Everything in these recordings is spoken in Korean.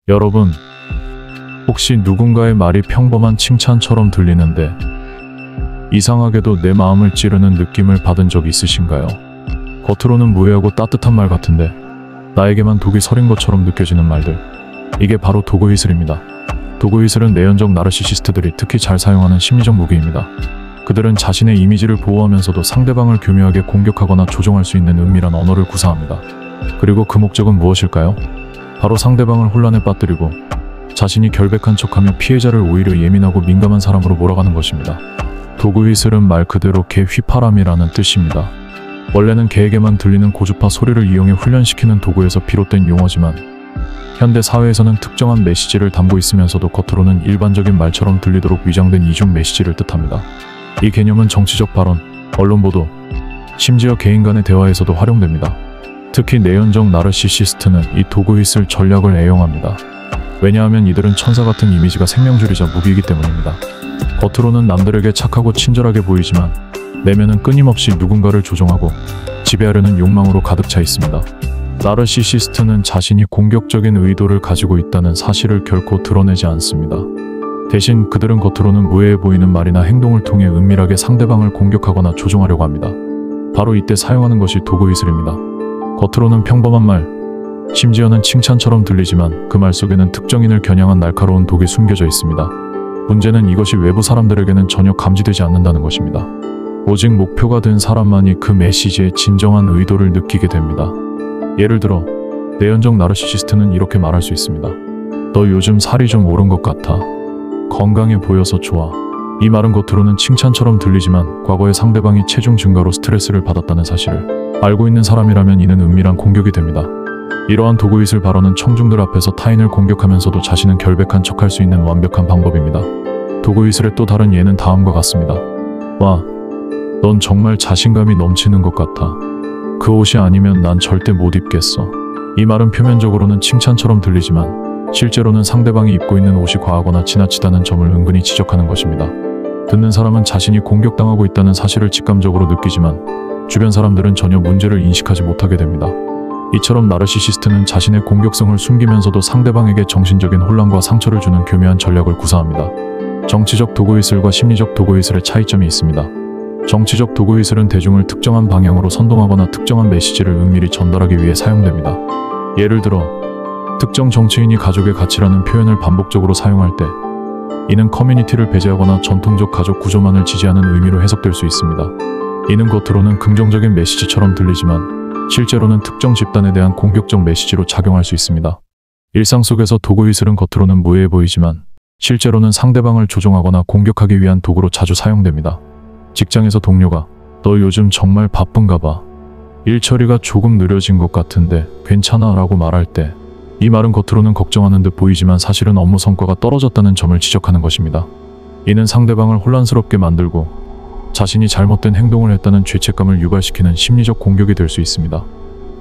여러분, 혹시 누군가의 말이 평범한 칭찬처럼 들리는데 이상하게도 내 마음을 찌르는 느낌을 받은 적 있으신가요? 겉으로는 무해하고 따뜻한 말 같은데 나에게만 독이 서린 것처럼 느껴지는 말들. 이게 바로 도그휘슬입니다. 도그휘슬은 내연적 나르시시스트들이 특히 잘 사용하는 심리적 무기입니다. 그들은 자신의 이미지를 보호하면서도 상대방을 교묘하게 공격하거나 조종할 수 있는 은밀한 언어를 구사합니다. 그리고 그 목적은 무엇일까요? 바로 상대방을 혼란에 빠뜨리고 자신이 결백한 척하며 피해자를 오히려 예민하고 민감한 사람으로 몰아가는 것입니다. 도그휘슬은 말 그대로 개 휘파람이라는 뜻입니다. 원래는 개에게만 들리는 고주파 소리를 이용해 훈련시키는 도구에서 비롯된 용어지만 현대 사회에서는 특정한 메시지를 담고 있으면서도 겉으로는 일반적인 말처럼 들리도록 위장된 이중 메시지를 뜻합니다. 이 개념은 정치적 발언, 언론 보도, 심지어 개인 간의 대화에서도 활용됩니다. 특히 내연적 나르시시스트는 이 도그휘슬 전략을 애용합니다. 왜냐하면 이들은 천사 같은 이미지가 생명줄이자 무기이기 때문입니다. 겉으로는 남들에게 착하고 친절하게 보이지만 내면은 끊임없이 누군가를 조종하고 지배하려는 욕망으로 가득 차 있습니다. 나르시시스트는 자신이 공격적인 의도를 가지고 있다는 사실을 결코 드러내지 않습니다. 대신 그들은 겉으로는 무해해 보이는 말이나 행동을 통해 은밀하게 상대방을 공격하거나 조종하려고 합니다. 바로 이때 사용하는 것이 도그휘슬입니다. 겉으로는 평범한 말, 심지어는 칭찬처럼 들리지만 그 말 속에는 특정인을 겨냥한 날카로운 독이 숨겨져 있습니다. 문제는 이것이 외부 사람들에게는 전혀 감지되지 않는다는 것입니다. 오직 목표가 된 사람만이 그 메시지의 진정한 의도를 느끼게 됩니다. 예를 들어 내연적 나르시시스트는 이렇게 말할 수 있습니다. 너 요즘 살이 좀 오른 것 같아. 건강해 보여서 좋아. 이 말은 겉으로는 칭찬처럼 들리지만 과거에 상대방이 체중 증가로 스트레스를 받았다는 사실을 알고 있는 사람이라면 이는 은밀한 공격이 됩니다. 이러한 도그휘슬 발언은 청중들 앞에서 타인을 공격하면서도 자신은 결백한 척할 수 있는 완벽한 방법입니다. 도그휘슬의 또 다른 예는 다음과 같습니다. 와, 넌 정말 자신감이 넘치는 것 같아. 그 옷이 아니면 난 절대 못 입겠어. 이 말은 표면적으로는 칭찬처럼 들리지만 실제로는 상대방이 입고 있는 옷이 과하거나 지나치다는 점을 은근히 지적하는 것입니다. 듣는 사람은 자신이 공격당하고 있다는 사실을 직감적으로 느끼지만 주변 사람들은 전혀 문제를 인식하지 못하게 됩니다. 이처럼 나르시시스트는 자신의 공격성을 숨기면서도 상대방에게 정신적인 혼란과 상처를 주는 교묘한 전략을 구사합니다. 정치적 도그휘슬과 심리적 도그휘슬의 차이점이 있습니다. 정치적 도그휘슬은 대중을 특정한 방향으로 선동하거나 특정한 메시지를 은밀히 전달하기 위해 사용됩니다. 예를 들어 특정 정치인이 가족의 가치라는 표현을 반복적으로 사용할 때 이는 커뮤니티를 배제하거나 전통적 가족 구조만을 지지하는 의미로 해석될 수 있습니다. 이는 겉으로는 긍정적인 메시지처럼 들리지만 실제로는 특정 집단에 대한 공격적 메시지로 작용할 수 있습니다. 일상 속에서 도그휘슬은 겉으로는 무해해 보이지만 실제로는 상대방을 조종하거나 공격하기 위한 도구로 자주 사용됩니다. 직장에서 동료가 너 요즘 정말 바쁜가 봐. 일 처리가 조금 느려진 것 같은데 괜찮아? 라고 말할 때 이 말은 겉으로는 걱정하는 듯 보이지만 사실은 업무 성과가 떨어졌다는 점을 지적하는 것입니다. 이는 상대방을 혼란스럽게 만들고 자신이 잘못된 행동을 했다는 죄책감을 유발시키는 심리적 공격이 될 수 있습니다.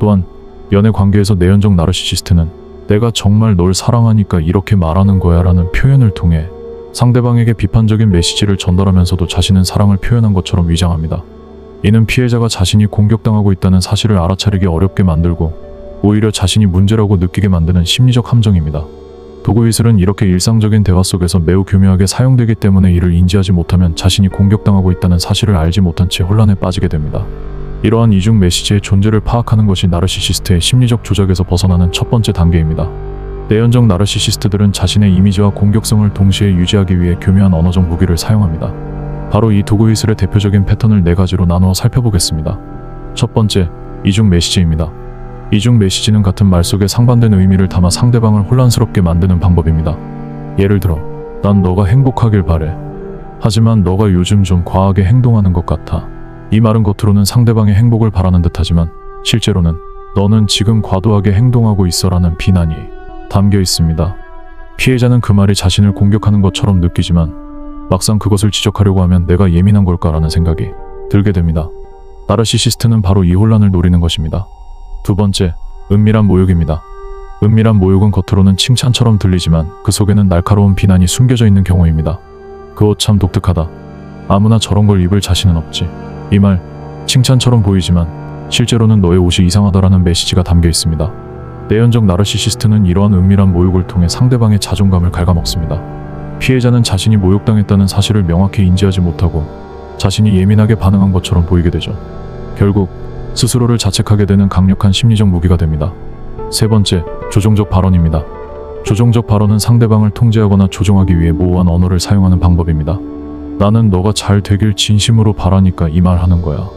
또한 연애 관계에서 내연적 나르시시스트는 내가 정말 널 사랑하니까 이렇게 말하는 거야 라는 표현을 통해 상대방에게 비판적인 메시지를 전달하면서도 자신은 사랑을 표현한 것처럼 위장합니다. 이는 피해자가 자신이 공격당하고 있다는 사실을 알아차리기 어렵게 만들고 오히려 자신이 문제라고 느끼게 만드는 심리적 함정입니다. 도그휘슬은 이렇게 일상적인 대화 속에서 매우 교묘하게 사용되기 때문에 이를 인지하지 못하면 자신이 공격당하고 있다는 사실을 알지 못한 채 혼란에 빠지게 됩니다. 이러한 이중 메시지의 존재를 파악하는 것이 나르시시스트의 심리적 조작에서 벗어나는 첫 번째 단계입니다. 내연적 나르시시스트들은 자신의 이미지와 공격성을 동시에 유지하기 위해 교묘한 언어적 무기를 사용합니다. 바로 이 도그휘슬의 대표적인 패턴을 4가지로 나누어 살펴보겠습니다. 첫 번째, 이중 메시지입니다. 이중 메시지는 같은 말 속에 상반된 의미를 담아 상대방을 혼란스럽게 만드는 방법입니다. 예를 들어 난 너가 행복하길 바래. 하지만 너가 요즘 좀 과하게 행동하는 것 같아. 이 말은 겉으로는 상대방의 행복을 바라는 듯하지만 실제로는 너는 지금 과도하게 행동하고 있어 라는 비난이 담겨 있습니다. 피해자는 그 말이 자신을 공격하는 것처럼 느끼지만 막상 그것을 지적하려고 하면 내가 예민한 걸까 라는 생각이 들게 됩니다. 나르시시스트는 바로 이 혼란을 노리는 것입니다. 두 번째, 은밀한 모욕입니다. 은밀한 모욕은 겉으로는 칭찬처럼 들리지만 그 속에는 날카로운 비난이 숨겨져 있는 경우입니다. 그 옷 참 독특하다. 아무나 저런 걸 입을 자신은 없지. 이 말, 칭찬처럼 보이지만 실제로는 너의 옷이 이상하다라는 메시지가 담겨 있습니다. 내연적 나르시시스트는 이러한 은밀한 모욕을 통해 상대방의 자존감을 갉아먹습니다. 피해자는 자신이 모욕당했다는 사실을 명확히 인지하지 못하고 자신이 예민하게 반응한 것처럼 보이게 되죠. 결국 스스로를 자책하게 되는 강력한 심리적 무기가 됩니다. 세 번째, 조종적 발언입니다. 조종적 발언은 상대방을 통제하거나 조종하기 위해 모호한 언어를 사용하는 방법입니다. 나는 너가 잘 되길 진심으로 바라니까 이 말 하는 거야.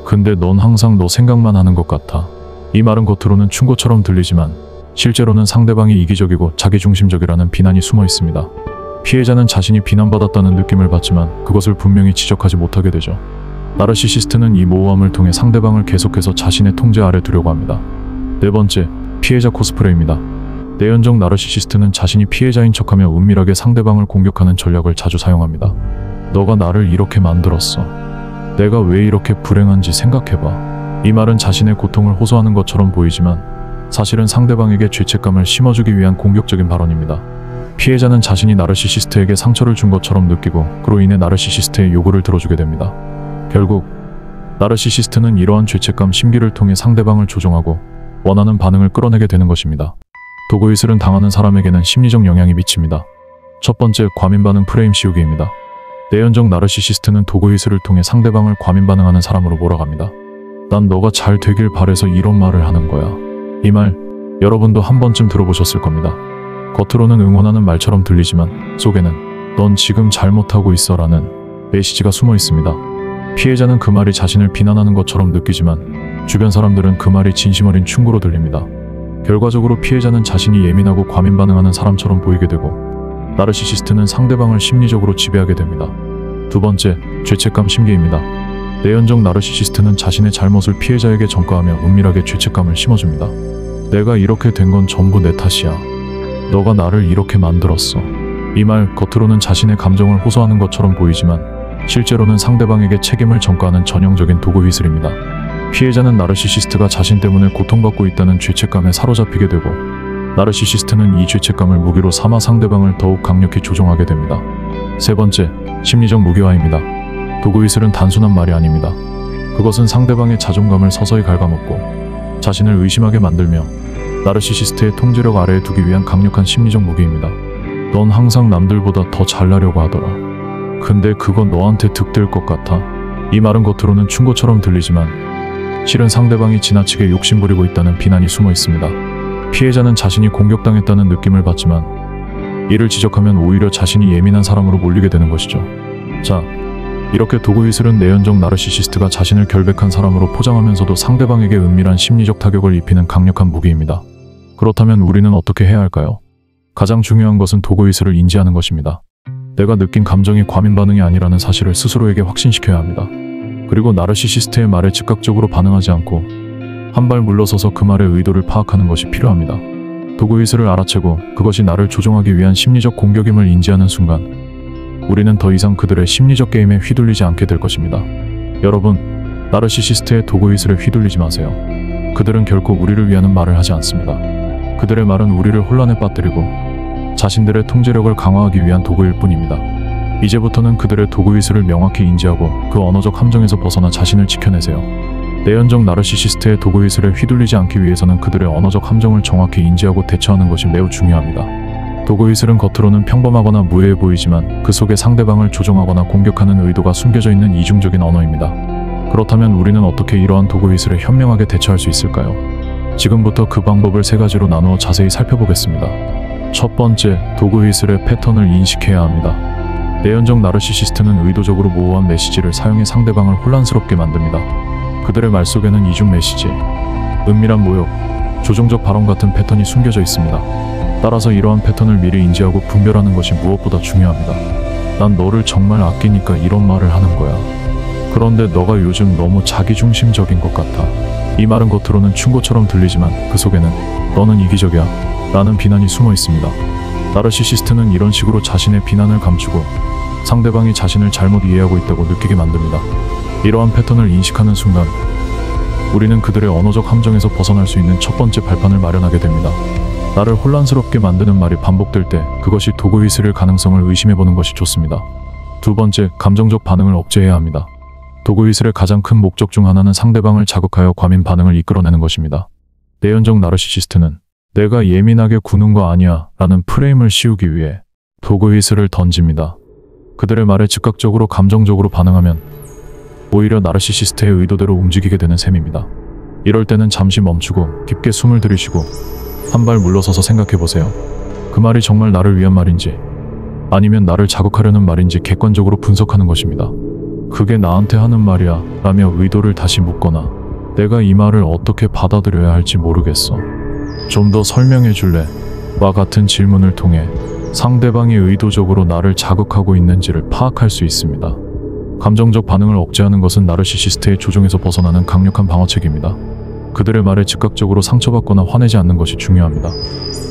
근데 넌 항상 너 생각만 하는 것 같아. 이 말은 겉으로는 충고처럼 들리지만 실제로는 상대방이 이기적이고 자기중심적이라는 비난이 숨어 있습니다. 피해자는 자신이 비난받았다는 느낌을 받지만 그것을 분명히 지적하지 못하게 되죠. 나르시시스트는 이 모호함을 통해 상대방을 계속해서 자신의 통제 아래 두려고 합니다. 네 번째, 피해자 코스프레입니다. 내연적 나르시시스트는 자신이 피해자인 척하며 은밀하게 상대방을 공격하는 전략을 자주 사용합니다. 너가 나를 이렇게 만들었어. 내가 왜 이렇게 불행한지 생각해봐. 이 말은 자신의 고통을 호소하는 것처럼 보이지만 사실은 상대방에게 죄책감을 심어주기 위한 공격적인 발언입니다. 피해자는 자신이 나르시시스트에게 상처를 준 것처럼 느끼고 그로 인해 나르시시스트의 요구를 들어주게 됩니다. 결국 나르시시스트는 이러한 죄책감 심기를 통해 상대방을 조종하고 원하는 반응을 끌어내게 되는 것입니다. 도구이슬은 당하는 사람에게는 심리적 영향이 미칩니다. 첫 번째, 과민 반응 프레임 씌우기입니다. 내연적 나르시시스트는 도구이슬을 통해 상대방을 과민 반응하는 사람으로 몰아갑니다. 난 너가 잘 되길 바래서 이런 말을 하는 거야. 이 말 여러분도 한 번쯤 들어보셨을 겁니다. 겉으로는 응원하는 말처럼 들리지만 속에는 넌 지금 잘못하고 있어 라는 메시지가 숨어 있습니다. 피해자는 그 말이 자신을 비난하는 것처럼 느끼지만 주변 사람들은 그 말이 진심 어린 충고로 들립니다. 결과적으로 피해자는 자신이 예민하고 과민 반응하는 사람처럼 보이게 되고 나르시시스트는 상대방을 심리적으로 지배하게 됩니다. 두 번째, 죄책감 심기입니다. 내연적 나르시시스트는 자신의 잘못을 피해자에게 전가하며 은밀하게 죄책감을 심어줍니다. 내가 이렇게 된 건 전부 내 탓이야. 너가 나를 이렇게 만들었어. 이 말 겉으로는 자신의 감정을 호소하는 것처럼 보이지만 실제로는 상대방에게 책임을 전가하는 전형적인 도구 휘슬입니다. 피해자는 나르시시스트가 자신 때문에 고통받고 있다는 죄책감에 사로잡히게 되고 나르시시스트는 이 죄책감을 무기로 삼아 상대방을 더욱 강력히 조종하게 됩니다. 세 번째, 심리적 무기화입니다. 도구 휘슬은 단순한 말이 아닙니다. 그것은 상대방의 자존감을 서서히 갉아먹고 자신을 의심하게 만들며 나르시시스트의 통제력 아래에 두기 위한 강력한 심리적 무기입니다. 넌 항상 남들보다 더 잘나려고 하더라. 근데 그건 너한테 득될 것 같아. 이 말은 겉으로는 충고처럼 들리지만 실은 상대방이 지나치게 욕심부리고 있다는 비난이 숨어 있습니다. 피해자는 자신이 공격당했다는 느낌을 받지만 이를 지적하면 오히려 자신이 예민한 사람으로 몰리게 되는 것이죠. 자, 이렇게 도구 휘슬은 내연적 나르시시스트가 자신을 결백한 사람으로 포장하면서도 상대방에게 은밀한 심리적 타격을 입히는 강력한 무기입니다. 그렇다면 우리는 어떻게 해야 할까요? 가장 중요한 것은 도구 휘슬을 인지하는 것입니다. 내가 느낀 감정이 과민 반응이 아니라는 사실을 스스로에게 확신시켜야 합니다. 그리고 나르시시스트의 말에 즉각적으로 반응하지 않고 한 발 물러서서 그 말의 의도를 파악하는 것이 필요합니다. 도구 휘슬을 알아채고 그것이 나를 조종하기 위한 심리적 공격임을 인지하는 순간 우리는 더 이상 그들의 심리적 게임에 휘둘리지 않게 될 것입니다. 여러분, 나르시시스트의 도구 휘슬에 휘둘리지 마세요. 그들은 결코 우리를 위하는 말을 하지 않습니다. 그들의 말은 우리를 혼란에 빠뜨리고 자신들의 통제력을 강화하기 위한 도구일 뿐입니다. 이제부터는 그들의 도구 휘슬을 명확히 인지하고 그 언어적 함정에서 벗어나 자신을 지켜내세요. 내연적 나르시시스트의 도구 휘슬에 휘둘리지 않기 위해서는 그들의 언어적 함정을 정확히 인지하고 대처하는 것이 매우 중요합니다. 도구 휘슬은 겉으로는 평범하거나 무해해 보이지만 그 속에 상대방을 조종하거나 공격하는 의도가 숨겨져 있는 이중적인 언어입니다. 그렇다면 우리는 어떻게 이러한 도구 휘슬에 현명하게 대처할 수 있을까요? 지금부터 그 방법을 세 가지로 나누어 자세히 살펴보겠습니다. 첫 번째, 도구 휘슬의 패턴을 인식해야 합니다. 내연적 나르시시스트는 의도적으로 모호한 메시지를 사용해 상대방을 혼란스럽게 만듭니다. 그들의 말 속에는 이중 메시지, 은밀한 모욕, 조종적 발언 같은 패턴이 숨겨져 있습니다. 따라서 이러한 패턴을 미리 인지하고 분별하는 것이 무엇보다 중요합니다. 난 너를 정말 아끼니까 이런 말을 하는 거야. 그런데 너가 요즘 너무 자기중심적인 것 같아. 이 말은 겉으로는 충고처럼 들리지만 그 속에는 너는 이기적이야 라는 비난이 숨어 있습니다. 나르시시스트는 이런 식으로 자신의 비난을 감추고 상대방이 자신을 잘못 이해하고 있다고 느끼게 만듭니다. 이러한 패턴을 인식하는 순간 우리는 그들의 언어적 함정에서 벗어날 수 있는 첫 번째 발판을 마련하게 됩니다. 나를 혼란스럽게 만드는 말이 반복될 때 그것이 도구 휘슬일 가능성을 의심해보는 것이 좋습니다. 두 번째, 감정적 반응을 억제해야 합니다. 도구 휘슬의 가장 큰 목적 중 하나는 상대방을 자극하여 과민 반응을 이끌어내는 것입니다. 내연적 나르시시스트는 내가 예민하게 구는 거 아니야 라는 프레임을 씌우기 위해 도구 휘슬을 던집니다. 그들의 말에 즉각적으로 감정적으로 반응하면 오히려 나르시시스트의 의도대로 움직이게 되는 셈입니다. 이럴 때는 잠시 멈추고 깊게 숨을 들이쉬고 한 발 물러서서 생각해보세요. 그 말이 정말 나를 위한 말인지 아니면 나를 자극하려는 말인지 객관적으로 분석하는 것입니다. 그게 나한테 하는 말이야 라며 의도를 다시 묻거나 내가 이 말을 어떻게 받아들여야 할지 모르겠어. 좀 더 설명해 줄래? 와 같은 질문을 통해 상대방이 의도적으로 나를 자극하고 있는지를 파악할 수 있습니다. 감정적 반응을 억제하는 것은 나르시시스트의 조종에서 벗어나는 강력한 방어책입니다. 그들의 말에 즉각적으로 상처받거나 화내지 않는 것이 중요합니다.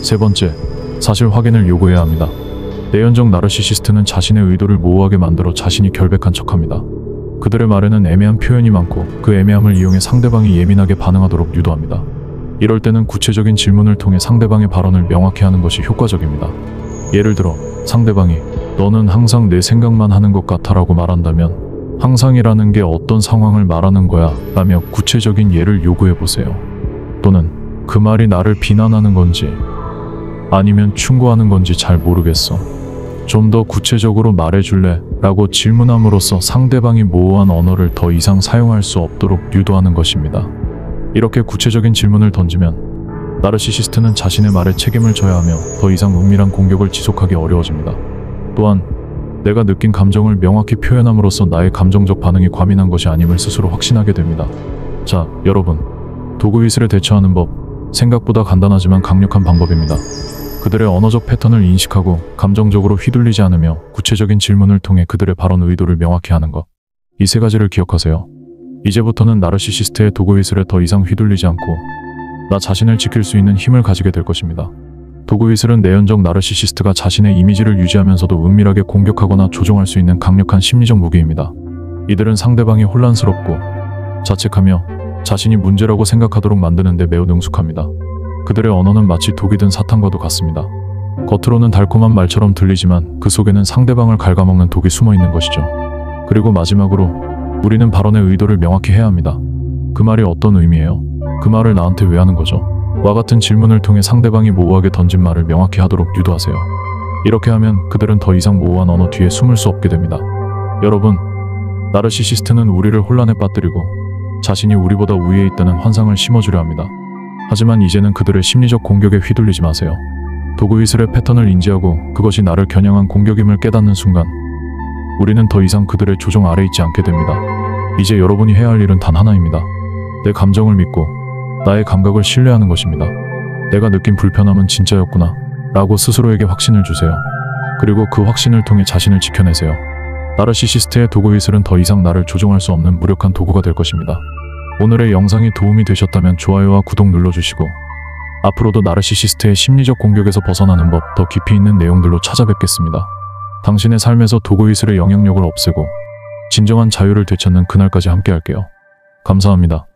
세 번째, 사실 확인을 요구해야 합니다. 내연적 나르시시스트는 자신의 의도를 모호하게 만들어 자신이 결백한 척합니다. 그들의 말에는 애매한 표현이 많고 그 애매함을 이용해 상대방이 예민하게 반응하도록 유도합니다. 이럴 때는 구체적인 질문을 통해 상대방의 발언을 명확히 하는 것이 효과적입니다. 예를 들어 상대방이 너는 항상 내 생각만 하는 것 같아 라고 말한다면 항상이라는 게 어떤 상황을 말하는 거야 라며 구체적인 예를 요구해 보세요. 또는 그 말이 나를 비난하는 건지 아니면 충고하는 건지 잘 모르겠어. 좀 더 구체적으로 말해줄래? 라고 질문함으로써 상대방이 모호한 언어를 더 이상 사용할 수 없도록 유도하는 것입니다. 이렇게 구체적인 질문을 던지면 나르시시스트는 자신의 말에 책임을 져야 하며 더 이상 은밀한 공격을 지속하기 어려워집니다. 또한 내가 느낀 감정을 명확히 표현함으로써 나의 감정적 반응이 과민한 것이 아님을 스스로 확신하게 됩니다. 자, 여러분, 도구 휘슬에 대처하는 법, 생각보다 간단하지만 강력한 방법입니다. 그들의 언어적 패턴을 인식하고 감정적으로 휘둘리지 않으며 구체적인 질문을 통해 그들의 발언 의도를 명확히 하는 것. 이 세 가지를 기억하세요. 이제부터는 나르시시스트의 도구 휘슬에 더 이상 휘둘리지 않고 나 자신을 지킬 수 있는 힘을 가지게 될 것입니다. 도구 휘슬은 내연적 나르시시스트가 자신의 이미지를 유지하면서도 은밀하게 공격하거나 조종할 수 있는 강력한 심리적 무기입니다. 이들은 상대방이 혼란스럽고 자책하며 자신이 문제라고 생각하도록 만드는 데 매우 능숙합니다. 그들의 언어는 마치 독이 든 사탕과도 같습니다. 겉으로는 달콤한 말처럼 들리지만 그 속에는 상대방을 갉아먹는 독이 숨어 있는 것이죠. 그리고 마지막으로 우리는 발언의 의도를 명확히 해야 합니다. 그 말이 어떤 의미예요? 그 말을 나한테 왜 하는 거죠? 와 같은 질문을 통해 상대방이 모호하게 던진 말을 명확히 하도록 유도하세요. 이렇게 하면 그들은 더 이상 모호한 언어 뒤에 숨을 수 없게 됩니다. 여러분, 나르시시스트는 우리를 혼란에 빠뜨리고 자신이 우리보다 우위에 있다는 환상을 심어주려 합니다. 하지만 이제는 그들의 심리적 공격에 휘둘리지 마세요. 도구 휘슬의 패턴을 인지하고 그것이 나를 겨냥한 공격임을 깨닫는 순간 우리는 더 이상 그들의 조종 아래 있지 않게 됩니다. 이제 여러분이 해야 할 일은 단 하나입니다. 내 감정을 믿고 나의 감각을 신뢰하는 것입니다. 내가 느낀 불편함은 진짜였구나 라고 스스로에게 확신을 주세요. 그리고 그 확신을 통해 자신을 지켜내세요. 나르시시스트의 도구 휘슬은 더 이상 나를 조종할 수 없는 무력한 도구가 될 것입니다. 오늘의 영상이 도움이 되셨다면 좋아요와 구독 눌러주시고 앞으로도 나르시시스트의 심리적 공격에서 벗어나는 법 더 깊이 있는 내용들로 찾아뵙겠습니다. 당신의 삶에서 도구 휘슬의 영향력을 없애고 진정한 자유를 되찾는 그날까지 함께할게요. 감사합니다.